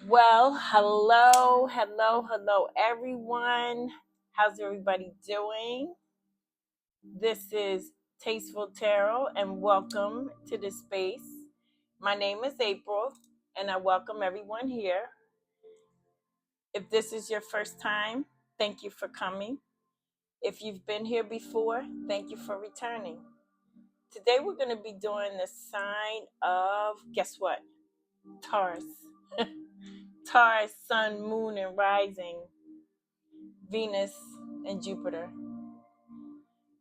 Well, hello, everyone. How's everybody doing? This is Tasteful Tarot, and welcome to the space. My name is April, and I welcome everyone here. If this is your first time, thank you for coming. If you've been here before, thank you for returning. Today, we're going to be doing the sign of, guess what? Taurus. Taurus, sun, moon, and rising. Venus and Jupiter.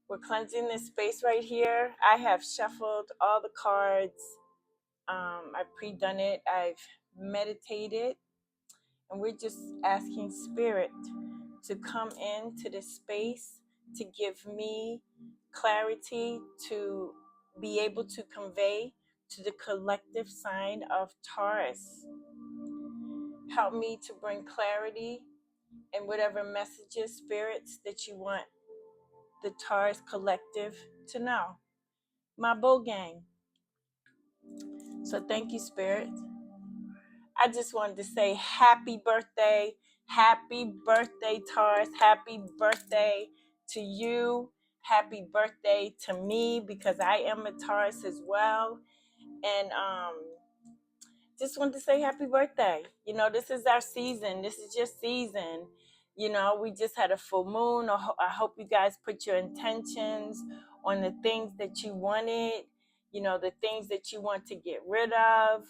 We're cleansing this space right here. I have shuffled all the cards. I've pre-done it. I've meditated. And we're just asking Spirit to come into this space to give me clarity to be able to convey to the collective sign of Taurus. Help me to bring clarity and whatever messages, spirits that you want the Taurus collective to know. My bull gang. So thank you, Spirit. I just wanted to say happy birthday, Taurus. Happy birthday to you. Happy birthday to me because I am a Taurus as well. And just wanted to say happy birthday. This is our season. This is your season. We just had a full moon. I hope you guys put your intentions on the things that you wanted, the things that you want to get rid of.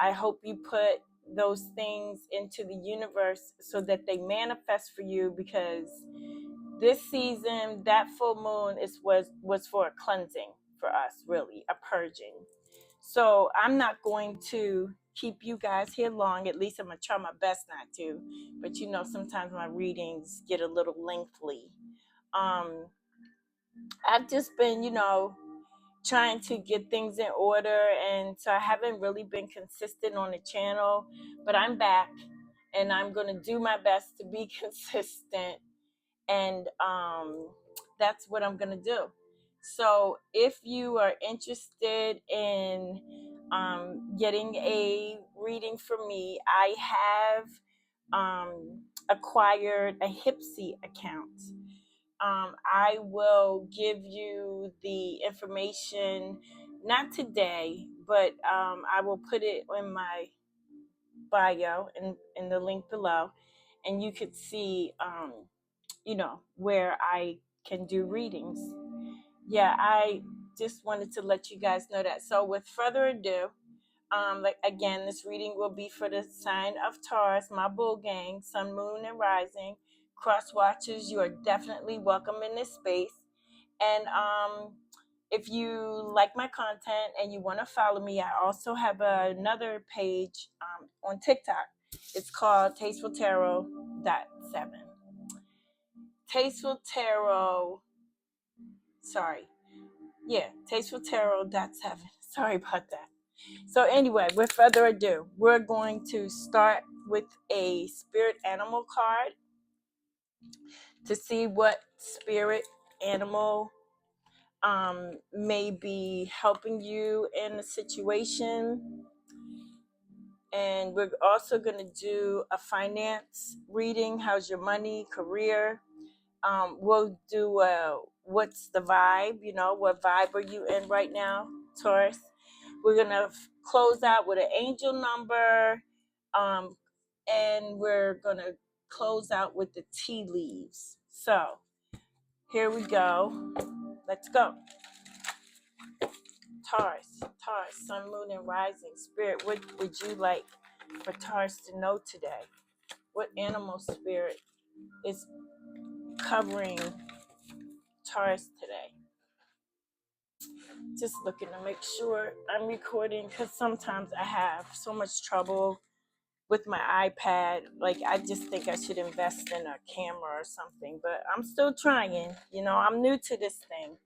I hope you put those things into the universe so that they manifest for you, because this season, that full moon was for a cleansing for us, really, a purging. So I'm not going to keep you guys here long. At least I'm going to try my best not to. But sometimes my readings get a little lengthy. I've just been, trying to get things in order. And so I haven't really been consistent on the channel. But I'm back. And I'm going to do my best to be consistent. And that's what I'm going to do. So if you are interested in getting a reading from me, I have acquired a Hipsy account. I will give you the information, not today, but I will put it in my bio in the link below, and you could see where I can do readings. Yeah, I just wanted to let you guys know that. So with further ado, again, this reading will be for the sign of Taurus, my bull gang, sun, moon, and rising. Cross watchers, you are definitely welcome in this space. And if you like my content and you want to follow me, I also have another page on TikTok. It's called Tasteful Tarot .7. Tasteful Tarot. Sorry. Yeah, Tasteful Tarot .7. Sorry about that. So anyway, with further ado, we're going to start with a spirit animal card to see what spirit animal may be helping you in the situation. And we're also going to do a finance reading. How's your money, career? We'll do what's the vibe, what vibe are you in right now, Taurus? We're going to close out with an angel number, and we're going to close out with the tea leaves. So here we go. Let's go. Taurus, sun, moon, and rising. Spirit, what would you like for Taurus to know today? What animal spirit is covering Taurus today? Just looking to make sure I'm recording, because sometimes I have so much trouble with my iPad. Like, I just think I should invest in a camera or something, but I'm still trying. I'm new to this thing.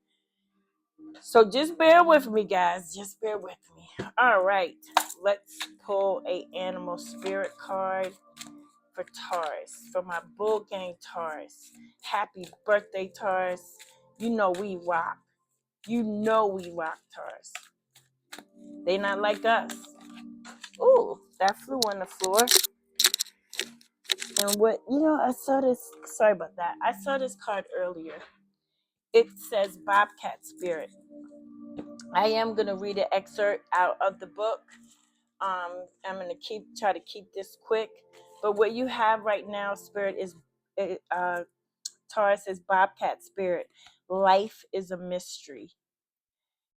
So just bear with me, guys. Just bear with me. All right. Let's pull a animal spirit card for Taurus, for my bull gang Taurus. Happy birthday, Taurus. We rock. We rock, Taurus. They not like us. Ooh, that flew on the floor. And what, I saw this, sorry about that. I saw this card earlier. It says Bobcat Spirit. I am going to read an excerpt out of the book. I'm going to try to keep this quick. But what you have right now, Spirit, is Taurus is Bobcat Spirit. Life is a mystery.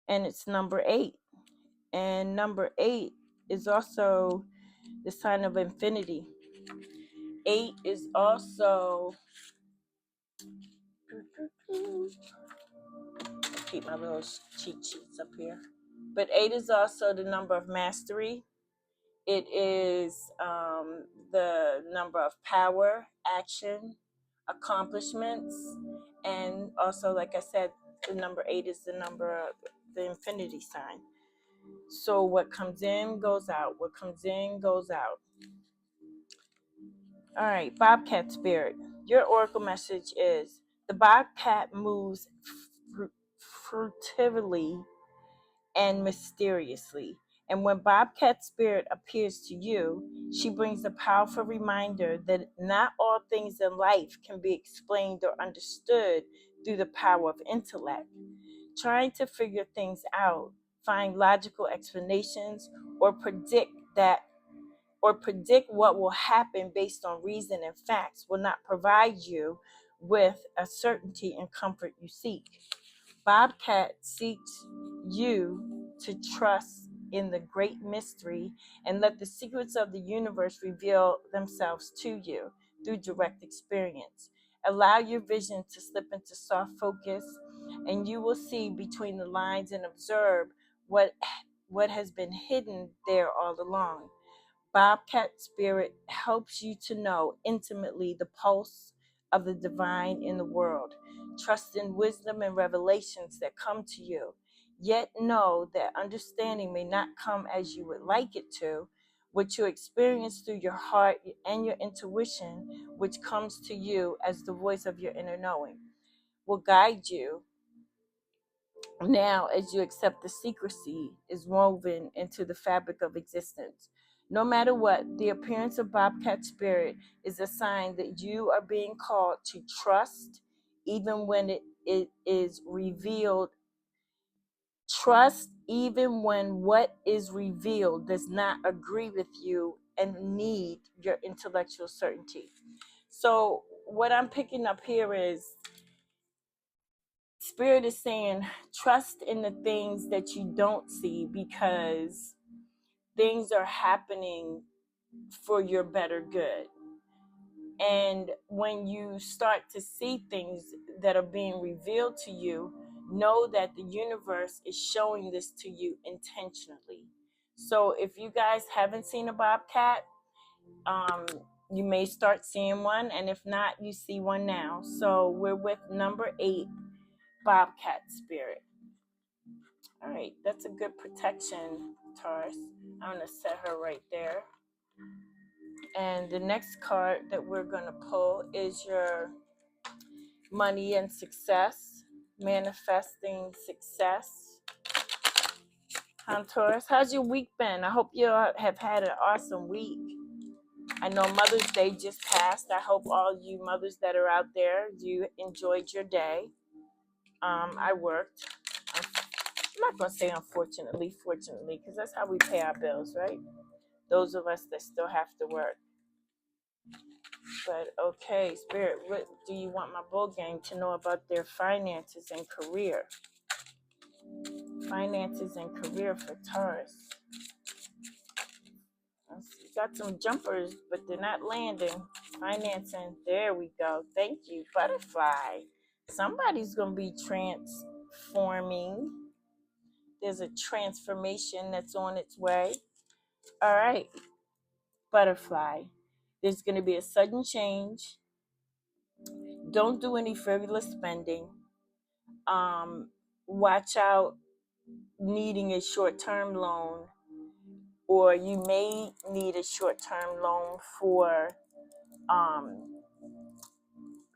And it's number 8. And number 8 is also the sign of infinity. 8 is also, keep my little cheat sheets up here. But 8 is also the number of mastery. It is the number of power, action, accomplishments, and also, like I said, the number 8 is the number of the infinity sign. So what comes in goes out. What comes in goes out. All right, Bobcat Spirit. Your oracle message is: the Bobcat moves furtively and mysteriously. And when Bobcat Spirit appears to you, she brings a powerful reminder that not all things in life can be explained or understood through the power of intellect. Trying to figure things out, find logical explanations, or predict what will happen based on reason and facts will not provide you with a certainty and comfort you seek. Bobcat seeks you to trust in the great mystery and let the secrets of the universe reveal themselves to you through direct experience. Allow your vision to slip into soft focus, and you will see between the lines and observe what has been hidden there all along. Bobcat Spirit helps you to know intimately the pulse of the divine in the world. Trust in wisdom and revelations that come to you. Yet know that understanding may not come as you would like it to. What you experience through your heart and your intuition, which comes to you as the voice of your inner knowing, will guide you now as you accept the secrecy is woven into the fabric of existence. No matter what, the appearance of Bobcat Spirit is a sign that you are being called to trust, even when it is revealed. Trust even when what is revealed does not agree with you and need your intellectual certainty. So, what I'm picking up here is Spirit is saying, trust in the things that you don't see, because things are happening for your better good. And when you start to see things that are being revealed to you, know that the universe is showing this to you intentionally. So if you guys haven't seen a bobcat, you may start seeing one. And if not, you see one now. So we're with number 8, Bobcat Spirit. All right, that's a good protection, Taurus. I'm going to set her right there. And the next card that we're going to pull is your money and success, manifesting success. Taurus, how's your week been? I hope you have had an awesome week. I know Mother's Day just passed. I hope all you mothers that are out there, you enjoyed your day. I worked. I'm not going to say unfortunately, fortunately, because that's how we pay our bills, right? Those of us that still have to work. But okay, Spirit, what do you want my bull gang to know about their finances and career? Finances and career for Taurus. You got some jumpers, but they're not landing. Financing, there we go. Thank you, butterfly. Somebody's going to be transforming. There's a transformation that's on its way. All right, butterfly. There's going to be a sudden change. Don't do any frivolous spending. Watch out needing a short-term loan, or you may need a short-term loan for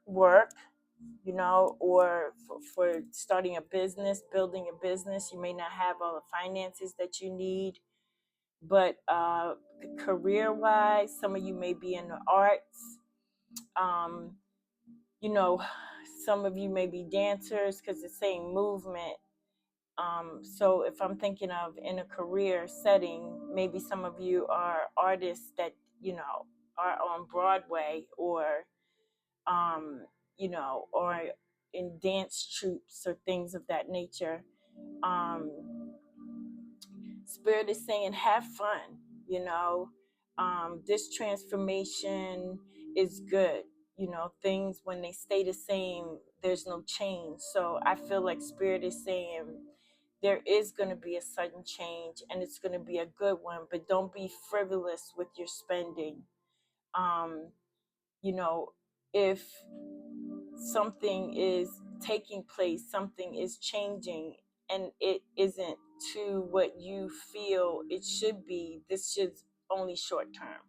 work, or for starting a business, building a business. You may not have all the finances that you need, but career-wise, some of you may be in the arts. Um, you know, some of you may be dancers because it's saying movement. So if I'm thinking of in a career setting, maybe some of you are artists that, are on Broadway or, um, or in dance troupes or things of that nature. Um, Spirit is saying, have fun, you know. This transformation is good. Things, when they stay the same, there's no change. So I feel like Spirit is saying there is going to be a sudden change and it's going to be a good one, but don't be frivolous with your spending. Um, if something is taking place, something is changing, and it isn't to what you feel it should be, this should only short term.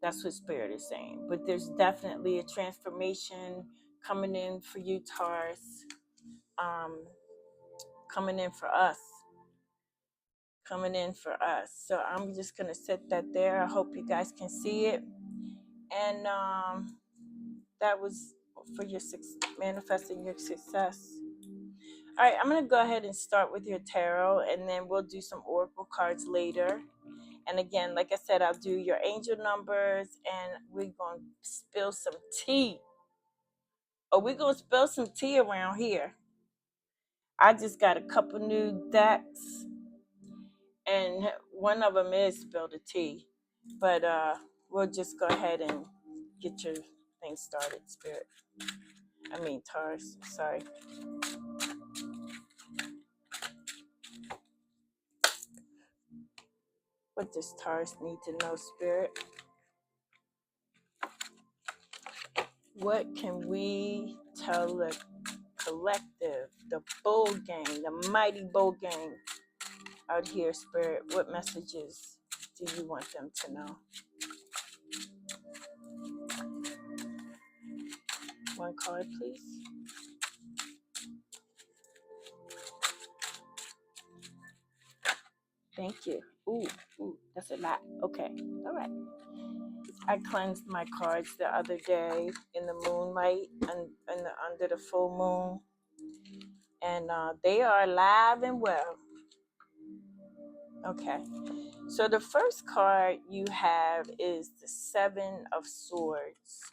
That's what Spirit is saying. But there's definitely a transformation coming in for you, Taurus, coming in for us. Coming in for us. So I'm just going to set that there. I hope you guys can see it. And that was for your manifesting your success. All right, I'm going to go ahead and start with your tarot, and then we'll do some oracle cards later. And again, like I said, I'll do your angel numbers, and we're going to spill some tea. Oh, we're going to spill some tea around here. I just got a couple new decks, and one of them is spilled the tea. But we'll just go ahead and get your thing started, Spirit. Taurus, sorry. What does Taurus need to know, Spirit? What can we tell the collective, the bull gang, the mighty bull gang out here, Spirit? What messages do you want them to know? One card, please. Thank you. Ooh, that's a lot. Okay, all right. I cleansed my cards the other day in the moonlight and under the full moon, and they are alive and well. Okay, so the first card you have is the Seven of Swords.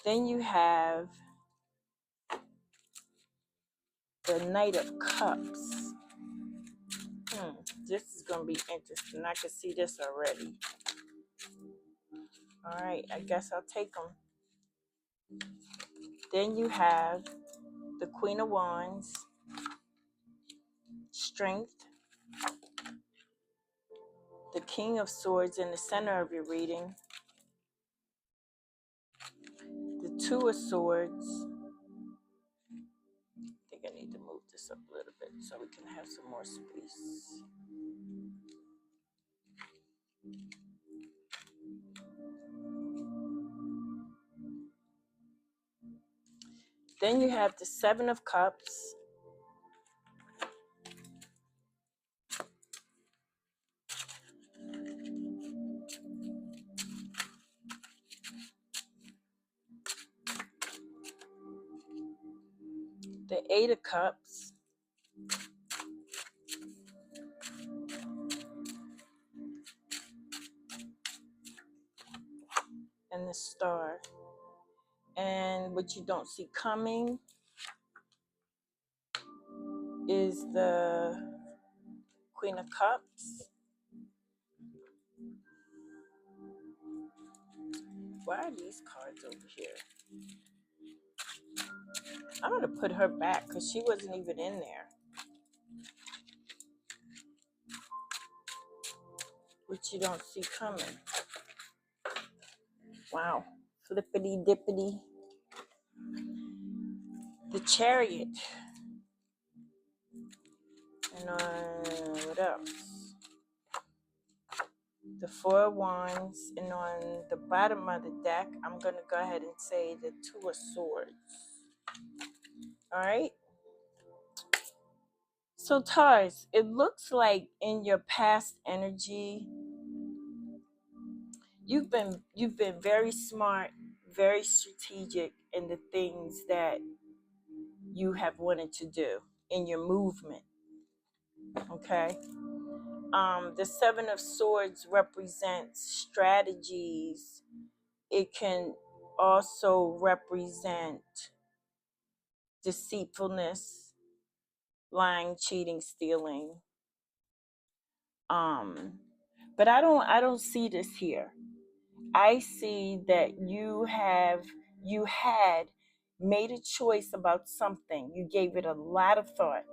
Then you have the Knight of Cups. This is going to be interesting. I can see this already. All right, I guess I'll take them. Then you have the Queen of Wands, Strength, the King of Swords in the center of your reading, the Two of Swords. I think I need to move this up a little bit so we can have some more space. Then you have the Seven of Cups, the Eight of Cups, and the Star. And what you don't see coming is the Queen of Cups. Why are these cards over here? I'm going to put her back because she wasn't even in there. Which you don't see coming. Wow. Flippity dippity. The Chariot. And what else? The Four of Wands. And on the bottom of the deck, I'm going to go ahead and say the Two of Swords. All right. So Taurus, it looks like in your past energy, you've been very smart very strategic in the things that you have wanted to do in your movement. Okay. The Seven of Swords represents strategies. It can also represent deceitfulness, lying, cheating, stealing. But I don't see this here. I see that you had made a choice about something. You gave it a lot of thought,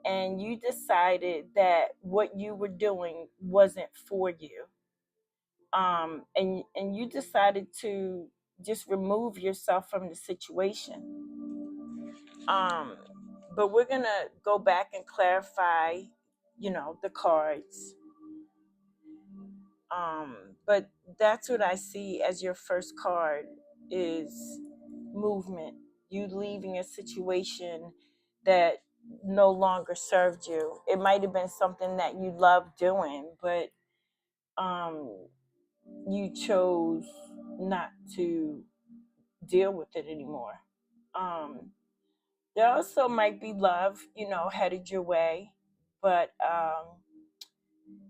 and you decided that what you were doing wasn't for you. And you decided to just remove yourself from the situation. But we're gonna go back and clarify, the cards. But that's what I see as your first card is movement. You leaving a situation that no longer served you. It might have been something that you loved doing, but um, you chose not to deal with it anymore. Um, there also might be love, headed your way, but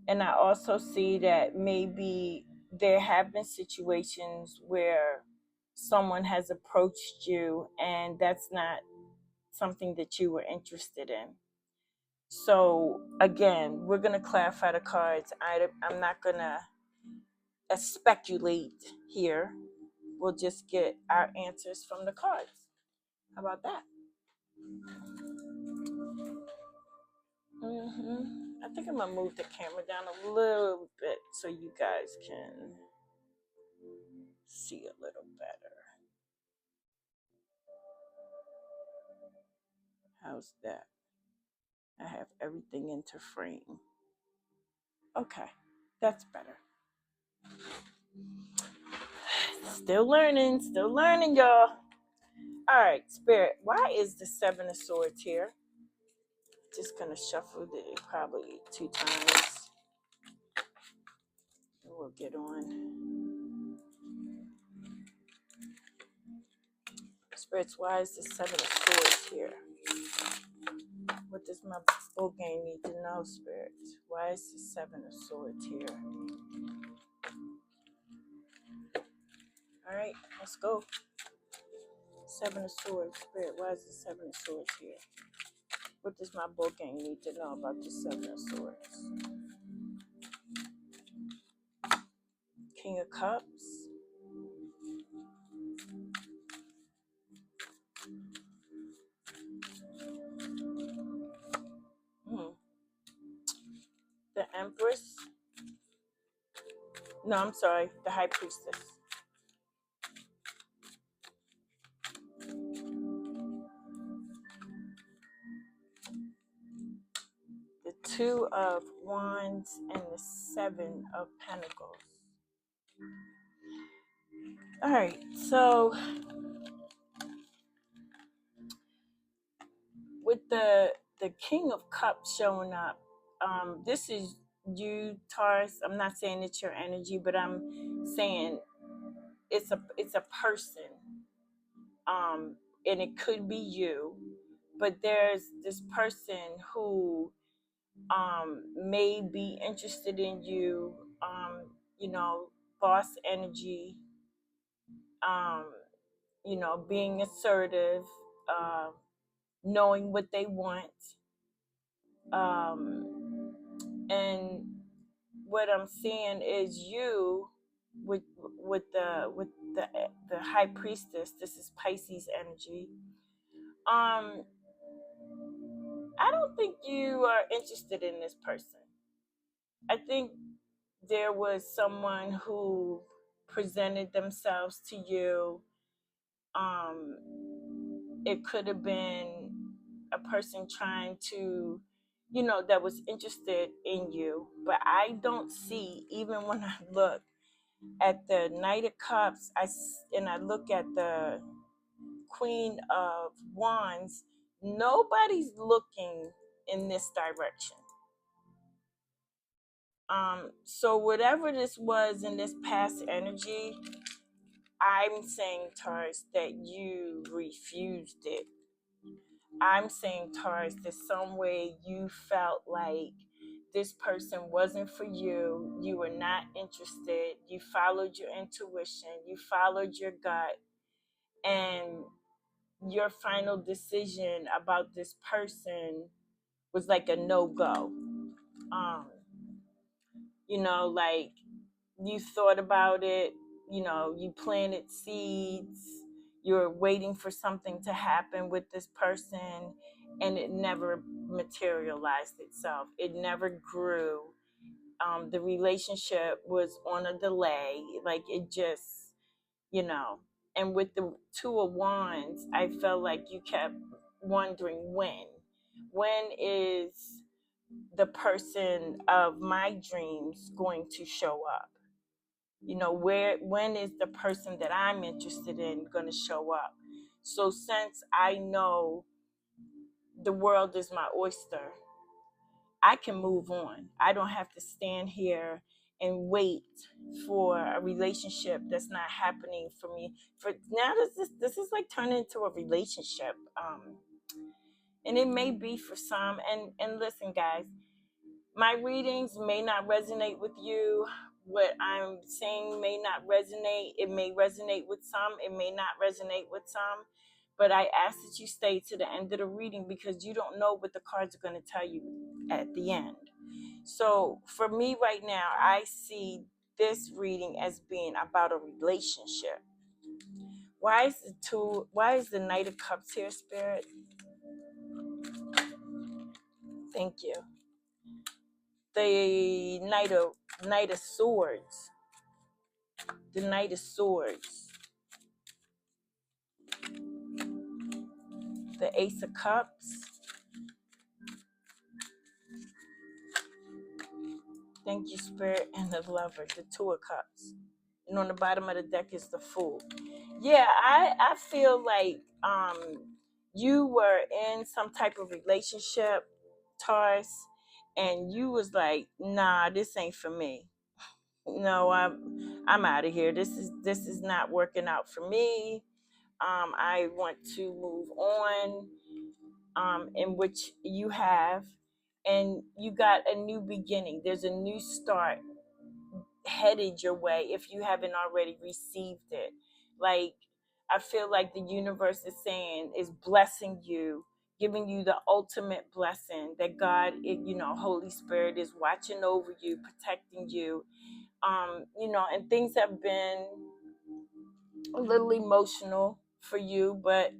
and I also see that maybe there have been situations where someone has approached you and that's not something that you were interested in. So again, we're going to clarify the cards. I'm not going to speculate here. We'll just get our answers from the cards. How about that? I think I'm going to move the camera down a little bit so you guys can see a little better. How's that? I have everything into frame. Okay, that's better. Still learning, y'all. All right, Spirit, why is the Seven of Swords here? Just gonna shuffle it probably 2 times. And we'll get on. Spirits, why is the Seven of Swords here? What does my book game need to know, Spirits? Why is the Seven of Swords here? All right, let's go. Seven of Swords, Spirit, why is the Seven of Swords here? What does my book game need to know about the Seven of Swords? King of Cups. The Empress. No, I'm sorry. The High Priestess. The Two of Wands and the Seven of Pentacles. All right, so with the King of Cups showing up, this is you, Taurus. I'm not saying it's your energy, but I'm saying it's a person, and it could be you, but there's this person who may be interested in you, boss energy, um, being assertive, knowing what they want. And what I'm seeing is you with the High Priestess. This is Pisces energy. I don't think you are interested in this person. I think there was someone who presented themselves to you. It could have been a person trying to, that was interested in you. But I don't see, even when I look at the Knight of Cups, and I look at the Queen of Wands, nobody's looking in this direction. So whatever this was in this past energy, I'm saying, Taurus, that you refused it. I'm saying, Taurus, that some way you felt like this person wasn't for you. You were not interested. You followed your intuition. You followed your gut. And your final decision about this person was like a no-go. Um, like you thought about it, you planted seeds, you're waiting for something to happen with this person, and it never materialized itself. It never grew. The relationship was on a delay. Like it just, you know. And with the Two of Wands, I felt like you kept wondering when. When is the person of my dreams going to show up? When is the person that I'm interested in going to show up? So since I know the world is my oyster, I can move on. I don't have to stand here and wait for a relationship that's not happening for me. For now, this is like turning into a relationship, and it may be for some. And listen, guys, my readings may not resonate with you. What I'm saying may not resonate. It may resonate with some. It may not resonate with some. But I ask that you stay to the end of the reading because you don't know what the cards are going to tell you at the end. So for me right now, I see this reading as being about a relationship. Why is the Knight of Cups here, Spirit? Thank you. The Knight of Swords. The Knight of Swords. The Ace of Cups. Thank you, Spirit. And the Lover, the Two of Cups. And on the bottom of the deck is the Fool. Yeah, I feel like you were in some type of relationship, Taurus, and you was like, nah, this ain't for me. No, I'm out of here. This is not working out for me. I want to move on. In which you have, and you got a new beginning. There's a new start headed your way if you haven't already received it. Like, I feel like the universe is saying, is blessing you, giving you the ultimate blessing that God, Holy Spirit is watching over you, protecting you. And things have been a little emotional for you, but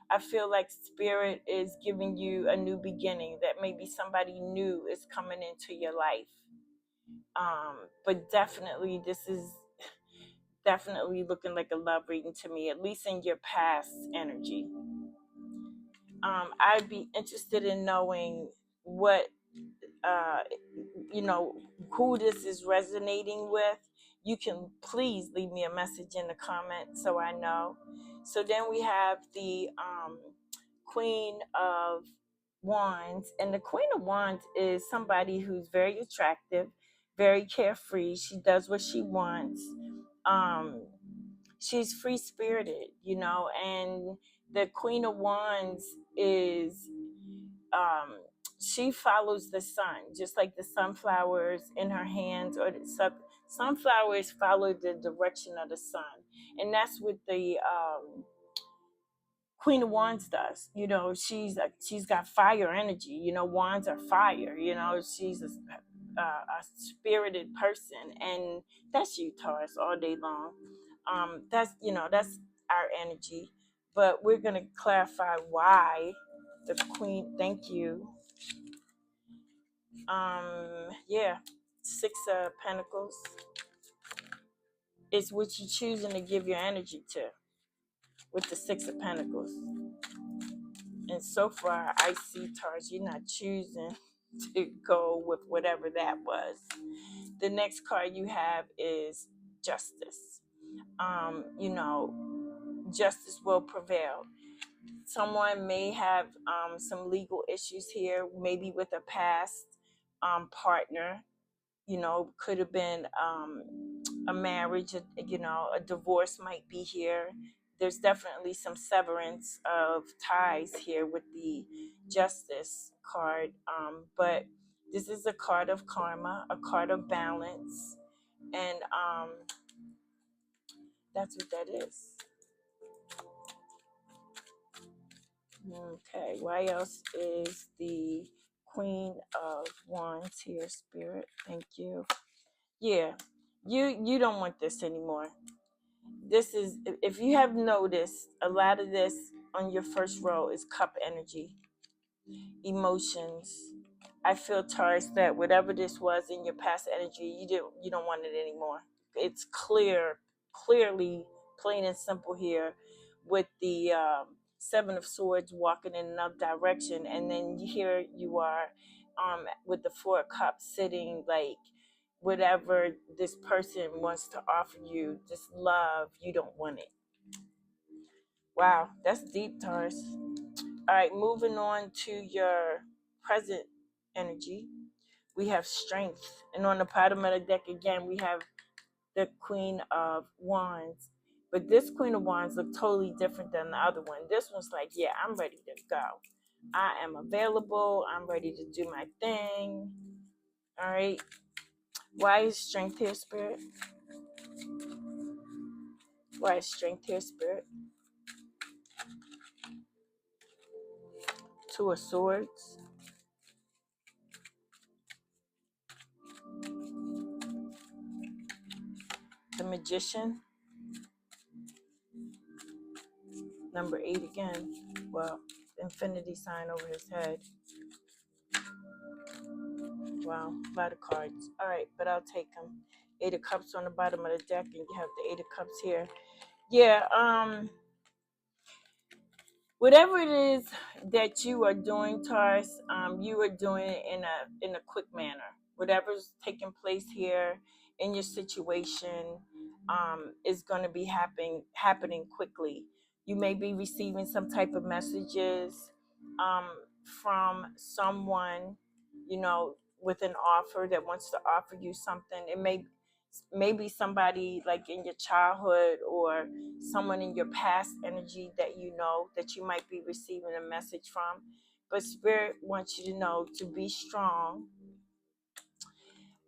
I feel like Spirit is giving you a new beginning, that maybe somebody new is coming into your life. But definitely, this is definitely looking like a love reading to me, at least in your past energy. I'd be interested in knowing what, uh, who this is resonating with. You can please leave me a message in the comments so I know. So then we have the Queen of Wands, and the Queen of Wands is somebody who's very attractive, very carefree. She does what she wants. She's free spirited, and the Queen of Wands is she follows the sun, just like the sunflowers in her hands, or the sunflowers follow the direction of the sun. And that's what the Queen of Wands does. She's got fire energy. Wands are fire. She's a spirited person, and that's you, Taurus, all day long. That's our energy, but we're gonna clarify why the Queen. Thank you. Yeah, Six of Pentacles is what you're choosing to give your energy to with the Six of Pentacles. And so far, I see, Taurus, you're not choosing to go with whatever that was. The next card you have is Justice. Justice will prevail. Someone may have some legal issues here, maybe with a past partner. Could have been a marriage, a divorce might be here. There's definitely some severance of ties here with the justice card. But this is a card of karma, a card of balance, and that's what that is. Okay, why else is the Queen of Wands here, Spirit? Thank you. Yeah, you don't want this anymore. This is, if you have noticed, a lot of this on your first row is cup energy, emotions. I feel, Taurus, that whatever this was in your past energy, you don't want it anymore. It's clearly, plain and simple here, with the Seven of Swords walking in another direction, and then here you are, with the Four of Cups sitting, like whatever this person wants to offer you, this love, you don't want it. Wow, that's deep, Taurus. All right, moving on to your present energy. We have strength. And on the bottom of the deck again, we have the Queen of Wands. But this Queen of Wands look totally different than the other one. This one's like, yeah, I'm ready to go. I am available. I'm ready to do my thing. All right. Why is strength here, Spirit? Why is strength here, Spirit? Two of Swords. The Magician. Number 8 again. Well, infinity sign over his head. Wow, a lot of cards. All right, but I'll take them. 8 of Cups on the bottom of the deck, and you have the 8 of Cups here. Yeah, whatever it is that you are doing, Taurus, you are doing it in a quick manner. Whatever's taking place here in your situation, is going to be happening quickly. You may be receiving some type of messages, um, from someone, with an offer that wants to offer you something. It maybe somebody like in your childhood, or someone in your past energy that that you might be receiving a message from. But Spirit wants you to know to be strong,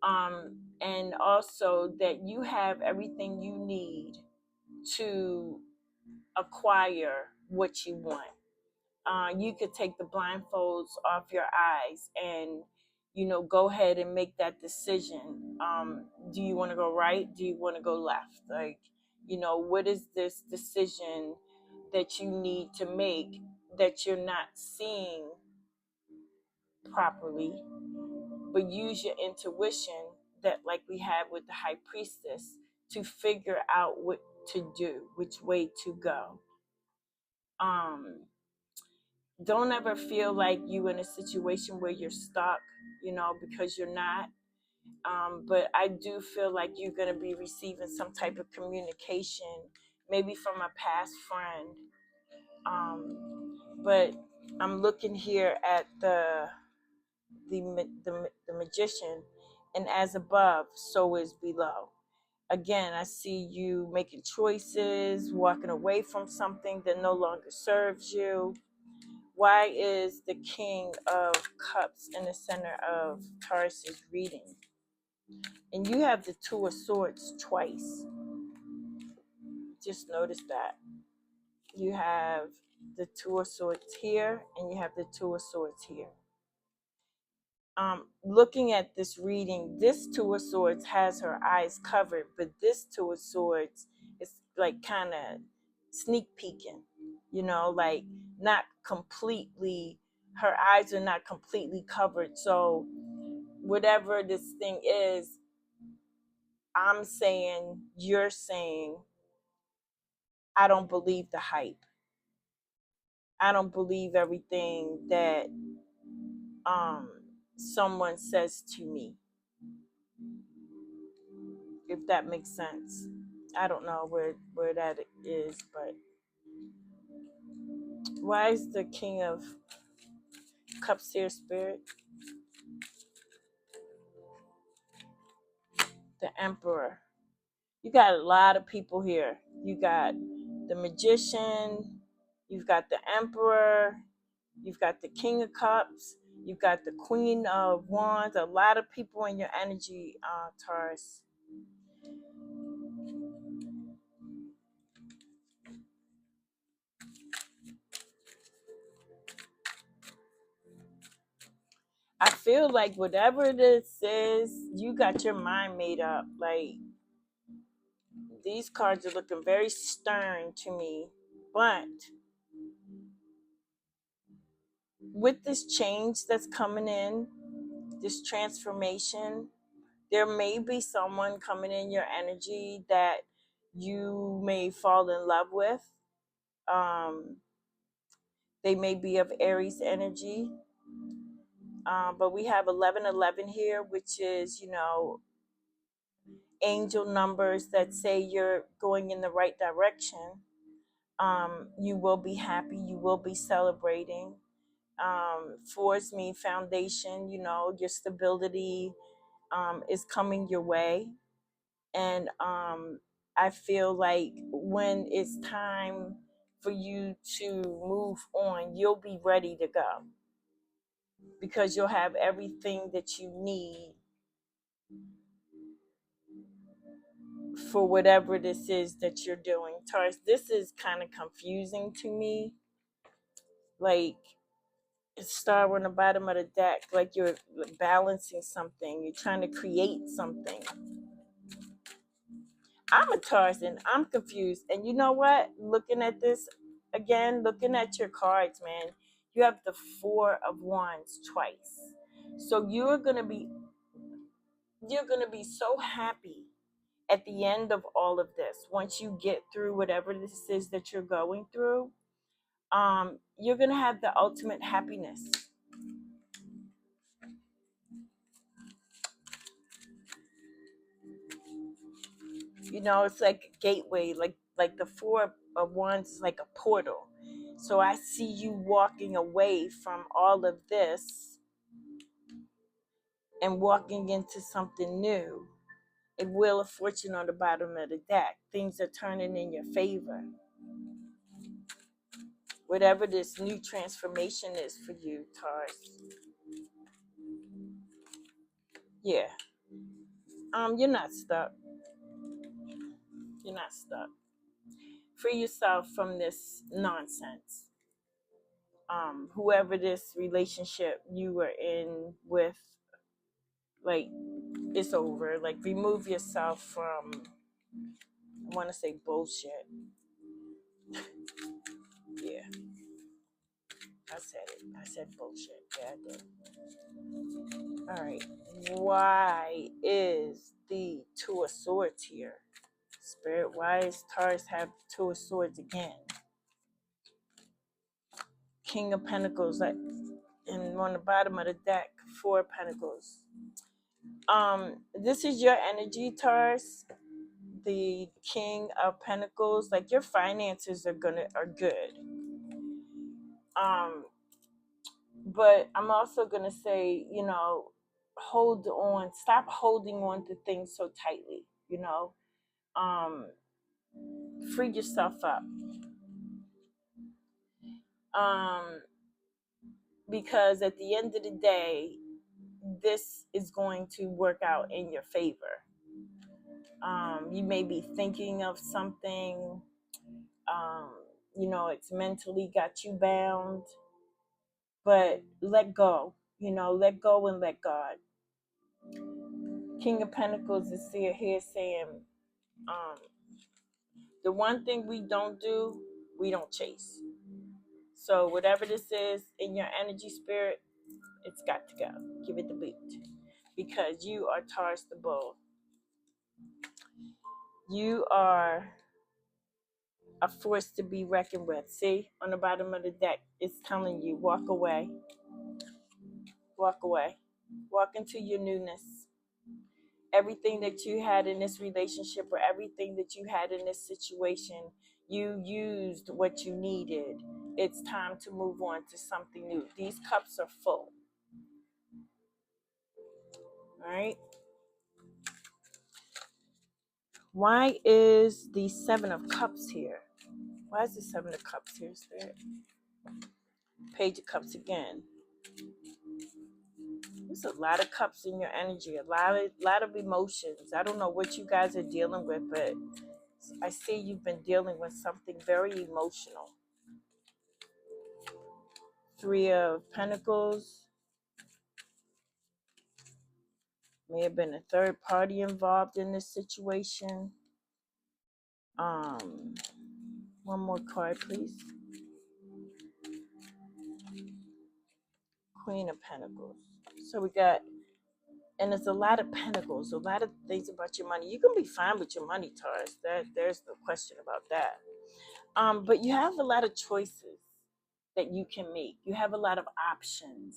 and also that you have everything you need to acquire what you want. You could take the blindfolds off your eyes and go ahead and make that decision. Do you want to go right? Do you want to go left? Like, what is this decision that you need to make that you're not seeing properly? But use your intuition, that like we have with the High Priestess, to figure out what to do, which way to go. Don't ever feel like you in a situation where you're stuck, because you're not. But I do feel like you're going to be receiving some type of communication, maybe from a past friend. But I'm looking here at the Magician, and as above, so is below. Again, I see you making choices, walking away from something that no longer serves you. Why is the King of Cups in the center of Taurus's reading? And you have the Two of Swords twice. Just notice that. You have the Two of Swords here, and you have the Two of Swords here. Looking at this reading, this Two of Swords has her eyes covered, but this Two of Swords is like kind of sneak peeking, like not completely, her eyes are not completely covered. So whatever this thing is, I'm saying, you're saying, I don't believe the hype. I don't believe everything that someone says to me, if that makes sense. I don't know where that is, but why is the King of Cups here, Spirit? the Emperor. You got a lot of people here. You got the Magician, you've got the Emperor, you've got the King of Cups, you've got the Queen of Wands. A lot of people in your energy, Taurus. I feel like whatever this is, you got your mind made up. Like, these cards are looking very stern to me. But with this change that's coming in, this transformation, there may be someone coming in your energy that you may fall in love with. Um, they may be of Aries energy. But we have 1111 here, which is, angel numbers that say you're going in the right direction. You will be happy, you will be celebrating. Fours mean foundation, your stability is coming your way. And I feel like when it's time for you to move on, you'll be ready to go because you'll have everything that you need for whatever this is that you're doing. Taurus, this is kind of confusing to me. Like, it's star on the bottom of the deck, like you're balancing something, you're trying to create something. I'm a Taurus and I'm confused. And you know what? Looking at this again, looking at your cards, man, you have the Four of Wands twice. So you're gonna be so happy at the end of all of this. Once you get through whatever this is that you're going through, you're gonna have the ultimate happiness. It's like a gateway, like the Four of Wands is like a portal. So I see you walking away from all of this and walking into something new. A Wheel of Fortune on the bottom of the deck. Things are turning in your favor. Whatever this new transformation is for you, Taurus. Yeah. You're not stuck. You're not stuck. Free yourself from this nonsense. Whoever this relationship you were in with, like, it's over. Like, remove yourself from, I want to say bullshit. Yeah, I said it. I said bullshit. Yeah, I did. All right. Why is the Two of Swords here? Spirit, why is Taurus have Two of Swords again? King of Pentacles, like, and on the bottom of the deck, Four of Pentacles. This is your energy, Taurus. The King of Pentacles, like, your finances are good. But I'm also gonna say, hold on, stop holding on to things so tightly. Um, free yourself up. Um, because at the end of the day, this is going to work out in your favor. You may be thinking of something, it's mentally got you bound, but let go, let go and let God. King of Pentacles is here saying, um, the one thing we don't do, we don't chase. So whatever this is in your energy, spirit, it's got to go. Give it the boot. Because you are Taurus the Bull. You are a force to be reckoned with. See, on the bottom of the deck, it's telling you, walk away. Walk away. Walk into your newness. Everything that you had in this relationship or everything that you had in this situation, you used what you needed. It's time to move on to something new. These cups are full. All right. Why is the Seven of Cups here? Why is the Seven of Cups here, Spirit? Page of Cups again. There's a lot of cups in your energy, a lot of emotions. I don't know what you guys are dealing with, but I see you've been dealing with something very emotional. Three of Pentacles. May have been a third party involved in this situation. One more card, please. Queen of Pentacles. So we got, and it's a lot of pentacles, a lot of things about your money. You can be fine with your money, Taurus. There's no question about that. But you have a lot of choices that you can make. You have a lot of options.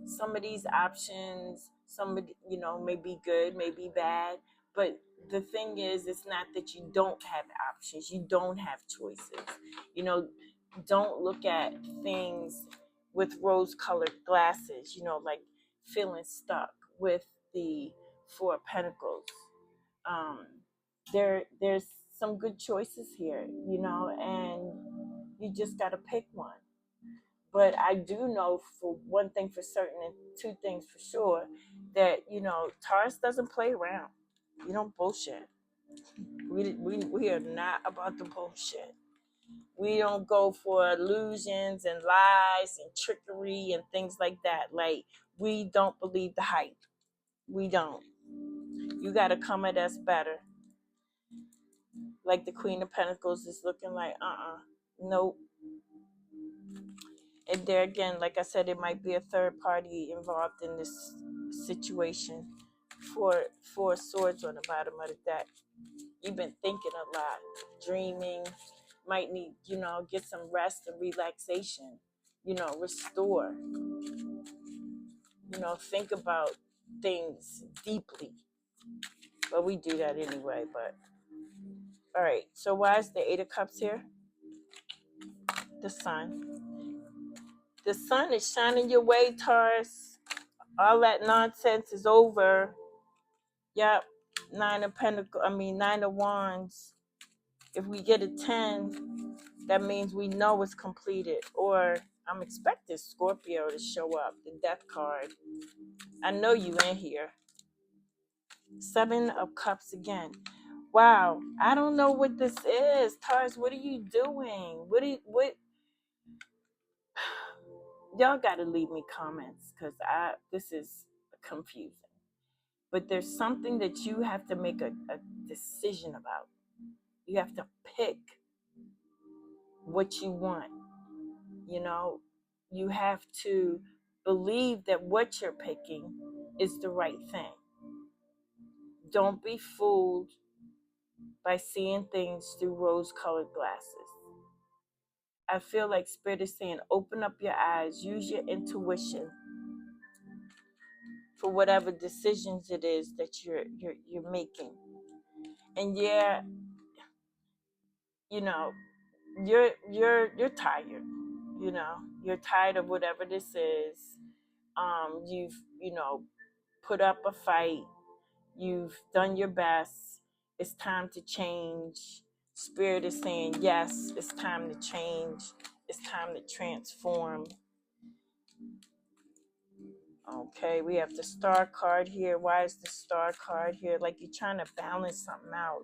Some of these options, may be good, may be bad. But the thing is, it's not that you don't have options. You don't have choices. Don't look at things with rose-colored glasses. Like feeling stuck with the Four of Pentacles. Um, there's some good choices here, and you just got to pick one. But I do know for one thing for certain and two things for sure that, Taurus doesn't play around. You don't bullshit. We are not about the bullshit. We don't go for illusions and lies and trickery and things like that. Like, we don't believe the hype. We don't. You got to come at us better. Like the Queen of Pentacles is looking like, nope. And there again, like I said, it might be a third party involved in this situation. Four swords on the bottom of the deck. You've been thinking a lot, dreaming. Might need, get some rest and relaxation. Restore. Think about things deeply. But we do that anyway. But all right. So why is the Eight of Cups here? The Sun. The sun is shining your way, Taurus. All that nonsense is over. Yep. Nine of Wands. If we get a 10, that means we know it's completed. Or I'm expecting Scorpio to show up. The Death card. I know you in here. Seven of Cups again. Wow. I don't know what this is. Taurus, what are you doing? What y'all gotta leave me comments, because this is confusing. But there's something that you have to make a decision about. You have to pick what you want. You have to believe that what you're picking is the right thing. Don't be fooled by seeing things through rose-colored glasses. I feel like Spirit is saying, open up your eyes, use your intuition for whatever decisions it is that you're making. And yeah, you're tired. You're tired of whatever this is. You've put up a fight. You've done your best. It's time to change. Spirit is saying, yes, it's time to change. It's time to transform. Okay, we have the Star card here. Why is the Star card here? Like you're trying to balance something out.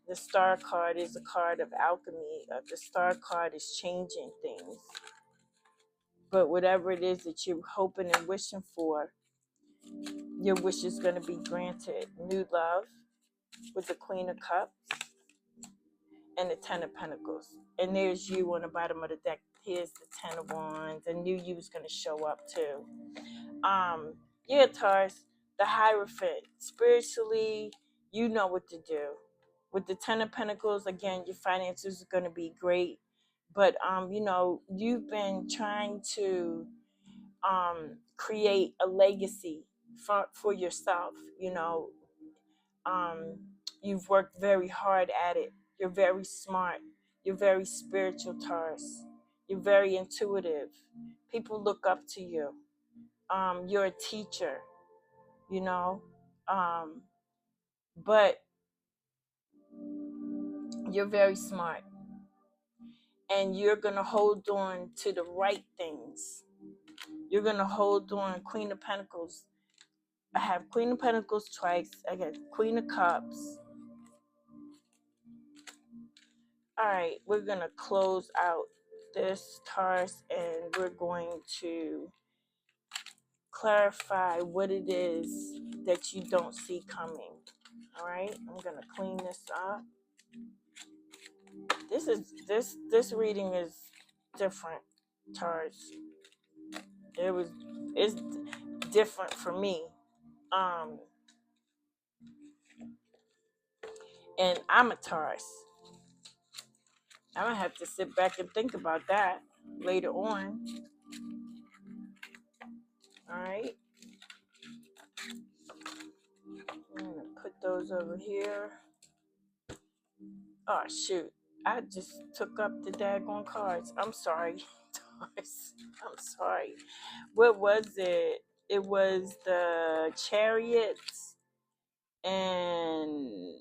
The Star card is a card of alchemy. The Star card is changing things. But whatever it is that you're hoping and wishing for, your wish is going to be granted. New love with the Queen of Cups and the Ten of Pentacles. And there's you on the bottom of the deck. Here's the Ten of Wands. I knew you was going to show up too. Yeah, Taurus, the Hierophant. Spiritually, you know what to do. With the Ten of Pentacles, again, your finances are going to be great. But, you've been trying to create a legacy for yourself. You've worked very hard at it. You're very smart. You're very spiritual, Taurus. You're very intuitive. People look up to you. You're a teacher, you know. But you're very smart, and you're going to hold on to the right things. You're going to hold on. Queen of Pentacles. I have Queen of Pentacles twice. I got Queen of Cups. All right, we're going to close out this Taurus, and we're going to clarify what it is that you don't see coming. All right, I'm going to clean this up. This reading is different, Taurus. It's different for me. And I'm a Taurus. I'm gonna have to sit back and think about that later on. All right. I'm gonna put those over here. Oh shoot! I just took up the daggone cards. I'm sorry, Taurus. I'm sorry. What was it? It was the Chariots and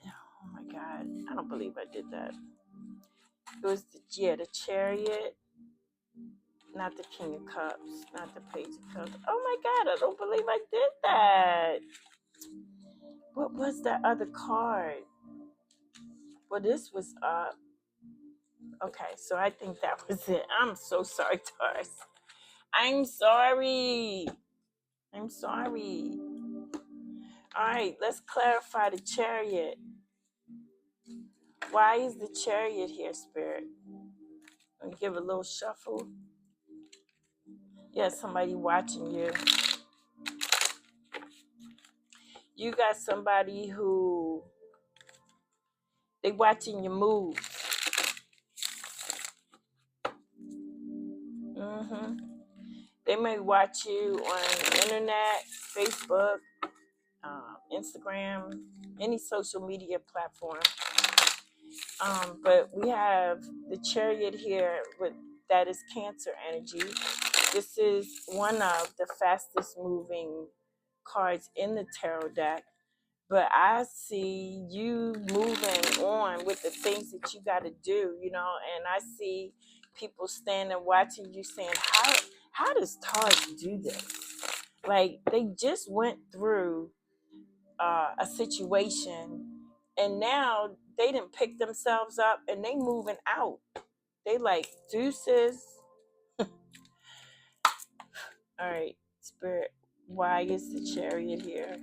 oh my God, I don't believe I did that. It was the Chariot, not the King of Cups, not the Page of Cups. Oh my God, I don't believe I did that. What was that other card? Well, this was up. Okay, so I think that was it. I'm so sorry, Taurus. I'm sorry. I'm sorry. All right, let's clarify the Chariot. Why is the Chariot here, Spirit? Let me give a little shuffle. Yeah, somebody watching you. You got somebody who they watching your moves. They may watch you on the internet, Facebook, Instagram, any social media platform. But we have the Chariot here with that is Cancer energy. This is one of the fastest moving cards in the tarot deck. But I see you moving on with the things that you got to do, and I see people standing watching you saying, how does Taurus do this? Like, they just went through a situation, and now they didn't pick themselves up and they moving out. They like, deuces. All right, Spirit, why is the Chariot here?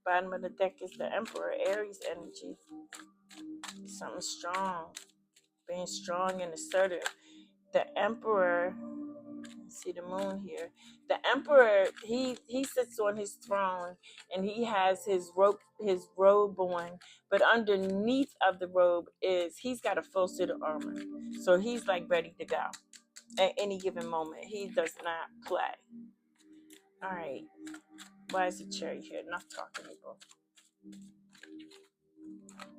Bottom of the deck is the Emperor, Aries energy. Something strong, being strong and assertive. The Emperor, see the moon here. The Emperor, he sits on his throne and he has his robe on, but underneath of the robe he's got a full suit of armor. So he's like ready to go at any given moment. He does not play. All right. Why is the Chariot here? Enough talking, people.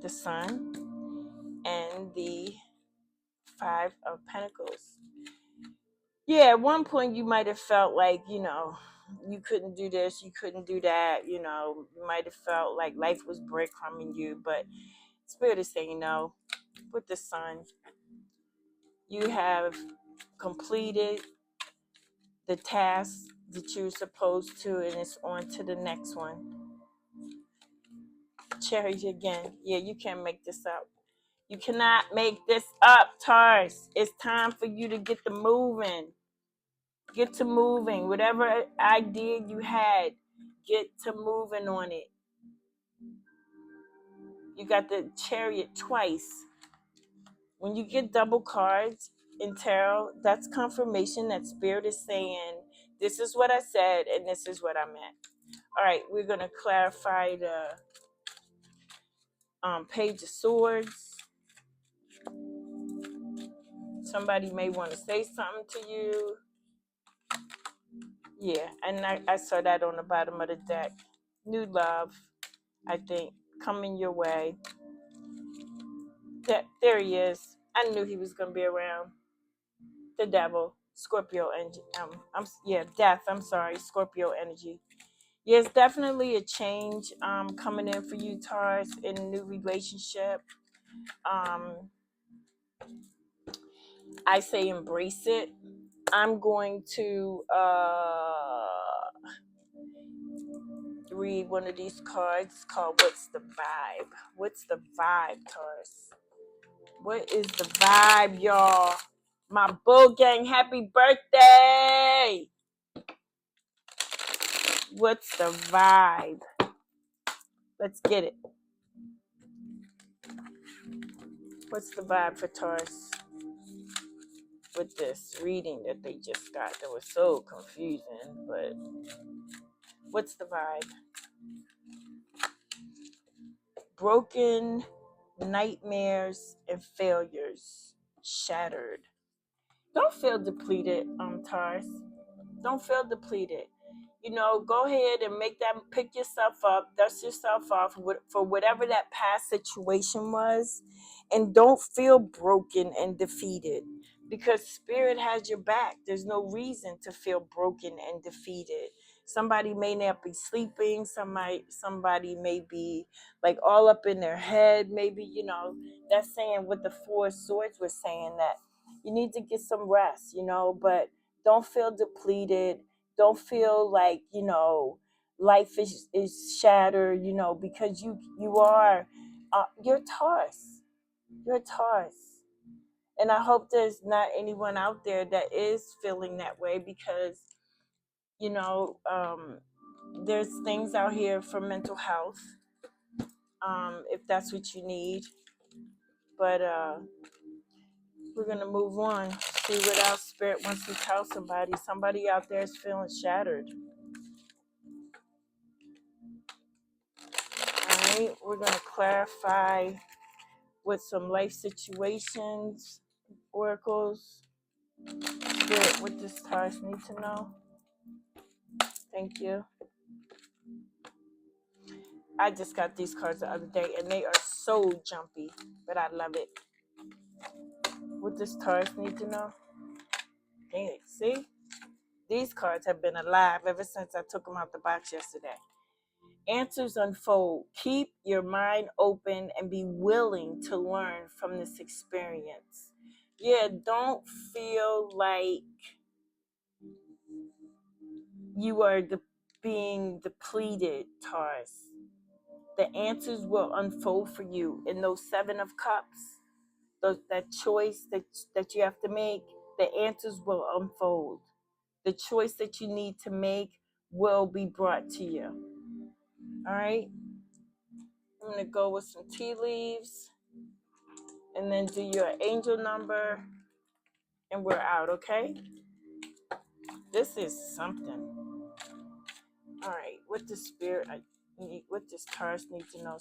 The Sun and the Five of Pentacles. Yeah, at one point you might have felt like, you couldn't do this, you couldn't do that, you might have felt like life was breadcrumbing you, but Spirit is saying no. With the Sun, you have completed the task that you're supposed to, and it's on to the next one. Chariot again. Yeah, you can't make this up. You cannot make this up, Taurus. It's time for you to get to moving. Get to moving. Whatever idea you had, get to moving on it. You got the Chariot twice. When you get double cards in tarot, that's confirmation that Spirit is saying, this is what I said and this is what I meant. All right, we're going to clarify the Page of Swords. Somebody may want to say something to you. Yeah, and I saw that on the bottom of the deck. New love, I think, coming your way. There he is. I knew he was going to be around. The Devil. Scorpio energy. Death. I'm sorry, Scorpio energy. Yeah, it's definitely a change coming in for you, Taurus, in a new relationship. I say embrace it. I'm going to read one of these cards called What's the Vibe? What's the vibe, Taurus? What is the vibe, y'all? My bull gang, happy birthday! What's the vibe? Let's get it. What's the vibe for Taurus with this reading that they just got that was so confusing? But what's the vibe? Broken nightmares and failures shattered. Don't feel depleted, Taurus. Don't feel depleted. Go ahead and pick yourself up, dust yourself off for whatever that past situation was, and don't feel broken and defeated because spirit has your back. There's no reason to feel broken and defeated. Somebody may not be sleeping. Somebody may be like all up in their head. Maybe, that's saying what the Four of Swords was saying, that you need to get some rest, but don't feel depleted. Don't feel like, life is shattered, because you're Taurus. You're Taurus. And I hope there's not anyone out there that is feeling that way because, there's things out here for mental health, if that's what you need. But we're going to move on, see what else Spirit wants to tell somebody. Somebody out there is feeling shattered. All right, we're going to clarify with some life situations, oracles. Spirit, what does Taurus need to know? Thank you. I just got these cards the other day, and they are so jumpy, but I love it. What does Taurus need to know? Dang, see? These cards have been alive ever since I took them out the box yesterday. Answers unfold. Keep your mind open and be willing to learn from this experience. Yeah, don't feel like you are being depleted, Taurus. The answers will unfold for you in those Seven of Cups. That choice that you have to make, the answers will unfold. The choice that you need to make will be brought to you. All right? I'm going to go with some tea leaves and then do your angel number, and we're out, okay? This is something. All right, what does Taurus need to know?